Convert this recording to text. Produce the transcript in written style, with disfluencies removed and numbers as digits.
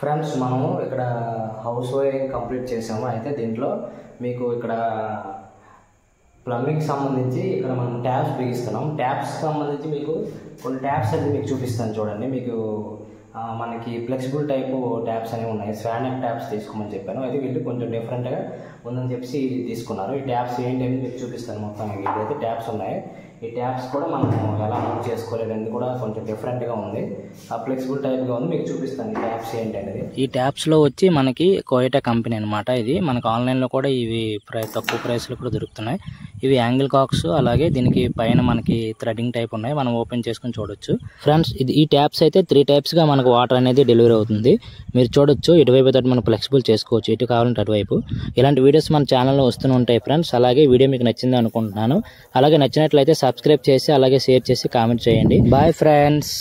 Friends మనము ఇక్కడ house wiring complete చేసాము. అయితే దీంట్లో మీకు ఇక్కడ ప్లంబింగ్ సంబంధించి ఇక్కడ మనం ట్యాప్స్ బిగిస్తున్నాం. ట్యాప్స్ సంబంధించి మీకు కొన్ని ట్యాప్స్ అయితే మీకు చూపిస్తాను చూడండి. మీకు మనకి ఫ్లెక్సిబుల్ టైపు ట్యాప్స్ అనేవి ఉన్నాయి. స్వానెక్ ట్యాప్స్ తీసుకోమని చెప్పాను. అయితే వీళ్ళు కొంచెం డిఫరెంట్గా ఉందని చెప్పి తీసుకున్నారు. ఈ ట్యాప్స్ ఏంటి అనేది మీకు చూపిస్తాను. మొత్తం ఇదైతే ట్యాప్స్ ఉన్నాయి. ఈ ట్యాప్స్ కూడా మనం ఎలా నోట్ చేసుకోలేదు అనేది కూడా కొంచెం డిఫరెంట్గా ఉంది. ఆ ఫ్లెక్సిబుల్ టైప్గా ఉంది. మీకు చూపిస్తాను ఈ ట్యాప్స్ ఏంటి అనేది. ఈ ట్యాప్స్లో వచ్చి మనకి కోయటా కంపెనీ అనమాట. ఇది మనకు ఆన్లైన్లో కూడా ఇవి తక్కువ ప్రైస్లో కూడా దొరుకుతున్నాయి. ఇవి యాంగిల్ కాక్స్, అలాగే దీనికి పైన మనకి థ్రెడ్డింగ్ టైప్ ఉన్నాయి. మనం ఓపెన్ చేసుకుని చూడొచ్చు. ఫ్రెండ్స్ ఈ ట్యాప్స్ అయితే 3 టైప్స్గా మనకు వాటర్ అనేది డెలివరీ అవుతుంది. మీరు చూడొచ్చు. ఇటువైపు అయితే మనం ఫ్లెక్సిబుల్ చేసుకోవచ్చు, ఇటు కావాలంటే అటువైపు. ఇలాంటి వీడియోస్ మన ఛానల్లో వస్తూనే ఉంటాయి ఫ్రెండ్స్. అలాగే వీడియో మీకు నచ్చింది అనుకుంటున్నాను. అలాగే నచ్చినట్లయితే సబ్స్క్రైబ్ చేసి అలాగే షేర్ చేసి కామెంట్ చేయండి. Bye friends.